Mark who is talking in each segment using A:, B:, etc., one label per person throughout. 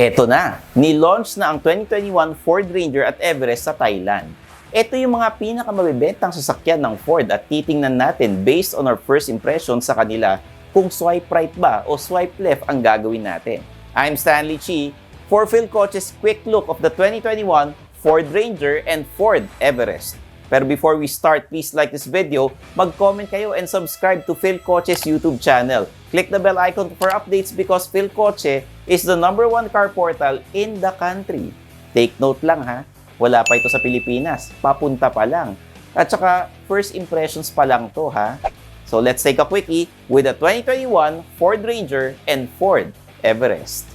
A: Eto na, ni-launch na ang 2021 Ford Ranger at Everest sa Thailand. Ito yung mga pinakamabibentang sasakyan ng Ford at titingnan natin based on our first impression sa kanila kung swipe right ba o swipe left ang gagawin natin. I'm Stanley Chi for Philkotse's quick look of the 2021 Ford Ranger and Ford Everest. Pero before we start, please like this video, mag-comment kayo and subscribe to Philkotse's YouTube channel. Click the bell icon for updates because Philkotse is the #1 car portal in the country. Take note lang ha, wala pa ito sa Pilipinas, papunta pa lang. At saka first impressions pa lang to ha. So let's take a quickie with the 2021 Ford Ranger and Ford Everest.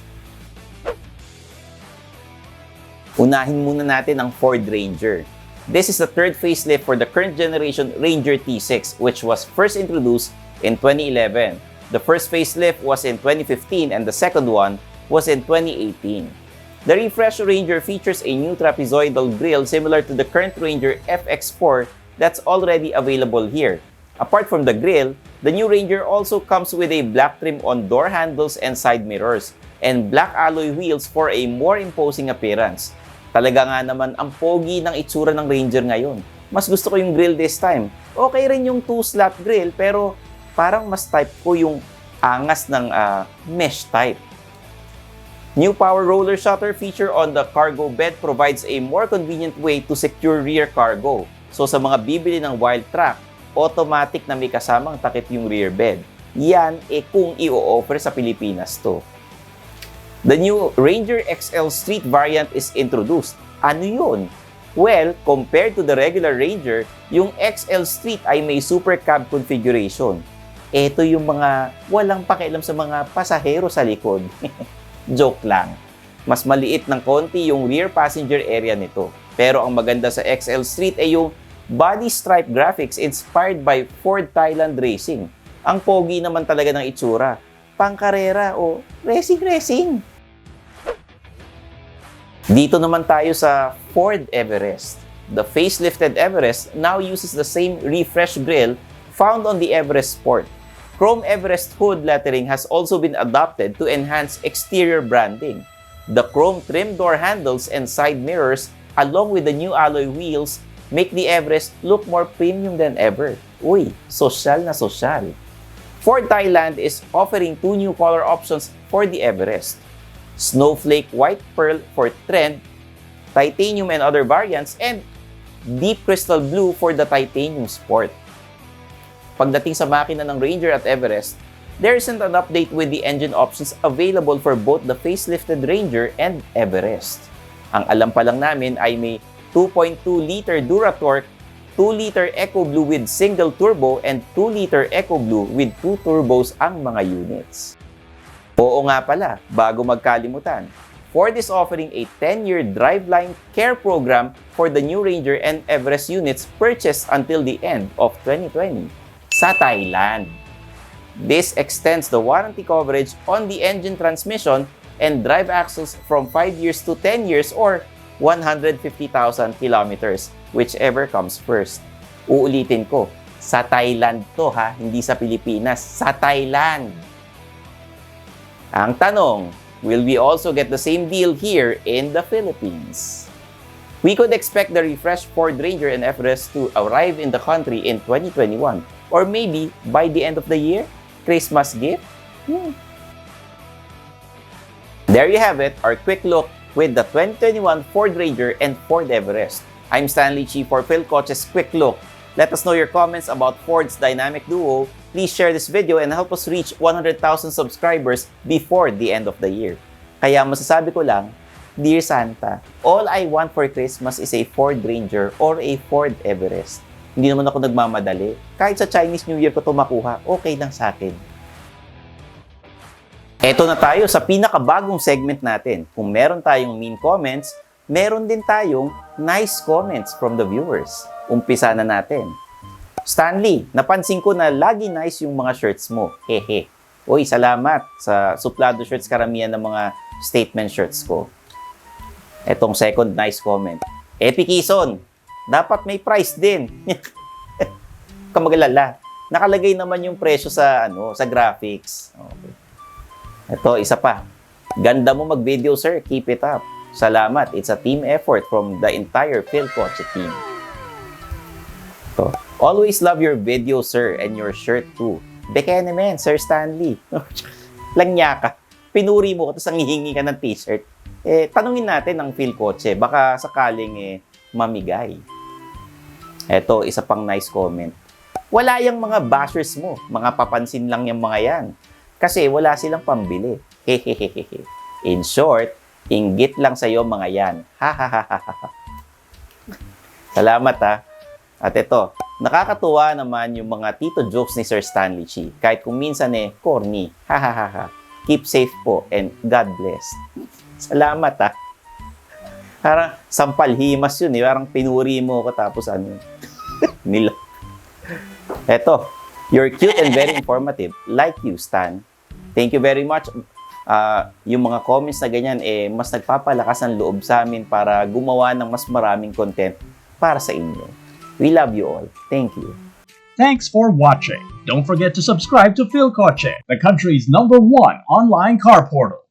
A: Unahin muna natin ang Ford Ranger. This is the third facelift for the current generation Ranger T6, which was first introduced in 2011. The first facelift was in 2015 and the second one was in 2018. The refreshed Ranger features a new trapezoidal grille similar to the current Ranger FX4 that's already available here. Apart from the grille, the new Ranger also comes with a black trim on door handles and side mirrors, and black alloy wheels for a more imposing appearance. Talaga nga naman ang pogi ng itsura ng Ranger ngayon. Mas gusto ko yung grille this time. Okay rin yung 2-slot grille pero parang mas type ko yung angas ng mesh type. New power roller shutter feature on the cargo bed provides a more convenient way to secure rear cargo. So sa mga bibili ng wild track, automatic na may kasamang takip yung rear bed. Yan kung i-offer sa Pilipinas to. The new Ranger XL Street variant is introduced. Ano yun? Well, compared to the regular Ranger, yung XL Street ay may super cab configuration. Ito yung mga walang pakialam sa mga pasahero sa likod. Joke lang. Mas maliit ng konti yung rear passenger area nito. Pero ang maganda sa XL Street ay yung body stripe graphics inspired by Ford Thailand Racing. Ang pogi naman talaga ng itsura. Pangkarera o racing. Dito naman tayo sa Ford Everest. The facelifted Everest now uses the same refreshed grille found on the Everest Sport. Chrome Everest hood lettering has also been adopted to enhance exterior branding. The chrome trim door handles and side mirrors along with the new alloy wheels make the Everest look more premium than ever. Uy, sosyal na sosyal. Ford Thailand is offering 2 new color options for the Everest. Snowflake White Pearl for trend, Titanium and other variants, and Deep Crystal Blue for the Titanium Sport. Pagdating sa makina ng Ranger at Everest, there isn't an update with the engine options available for both the facelifted Ranger and Everest. Ang alam pa lang namin ay may 2.2-liter Duratorque, 2-liter EcoBlue with single turbo, and 2-liter EcoBlue with 2 turbos ang mga units. Oo nga pala, bago magkalimutan, Ford is offering a 10-year driveline care program for the new Ranger and Everest units purchased until the end of 2020 sa Thailand. This extends the warranty coverage on the engine transmission and drive axles from 5 years to 10 years or 150,000 kilometers, whichever comes first. Uulitin ko, sa Thailand to ha, hindi sa Pilipinas, sa Thailand. Ang tanong, will we also get the same deal here in the Philippines? We could expect the refreshed Ford Ranger and Everest to arrive in the country in 2021 or maybe by the end of the year, Christmas gift. There you have it, our quick look with the 2021 Ford Ranger and Ford Everest. I'm Stanley Chi for Philkotse's quick look. Let us know your comments about Ford's dynamic duo. Please share this video and help us reach 100,000 subscribers before the end of the year. Kaya masasabi ko lang, Dear Santa, all I want for Christmas is a Ford Ranger or a Ford Everest. Hindi naman ako nagmamadali. Kahit sa Chinese New Year ko ito makuha, okay lang sa akin. Eto na tayo sa pinakabagong segment natin. Kung meron tayong mean comments, meron din tayong nice comments from the viewers. Umpisa na natin. Stanley, napansin ko na lagi nice yung mga shirts mo. Hehe. Uy, salamat sa suplado shirts, karamihan ng mga statement shirts ko. Etong second nice comment. Epikison, dapat may price din. Kamagalala. Nakalagay naman yung presyo sa sa graphics. Okay. Ito, isa pa. Ganda mo mag-video, sir. Keep it up. Salamat. It's a team effort from the entire Philkotse team. So, always love your video, sir, and your shirt too. Bekene men, Sir Stanley. Langya ka. Pinuri mo ko, tapos nangihingi ka ng t-shirt. Tanungin natin ang Philkotse. Baka sakaling mamigay. Eto, isa pang nice comment. Wala yung mga bashers mo. Mga papansin lang yung mga yan. Kasi wala silang pambili. Hehehehe. In short, inggit lang sa'yo mga yan. Hahaha. Salamat ha. At ito, nakakatuwa naman yung mga tito jokes ni Sir Stanley Chi. Kahit kung minsan corny. Hahaha. Keep safe po and God bless. Salamat ha. Parang sampalhimas yun Parang pinuri mo ko tapos nila. Eto, you're cute and very informative. Like you, Stan. Thank you very much. Yung mga comments na ganyan, mas nagpapalakas ng loob sa amin para gumawa ng mas maraming content para sa inyo. We love you all. Thank you.
B: Thanks for watching. Don't forget to subscribe to Philkotse, the country's #1 online car portal.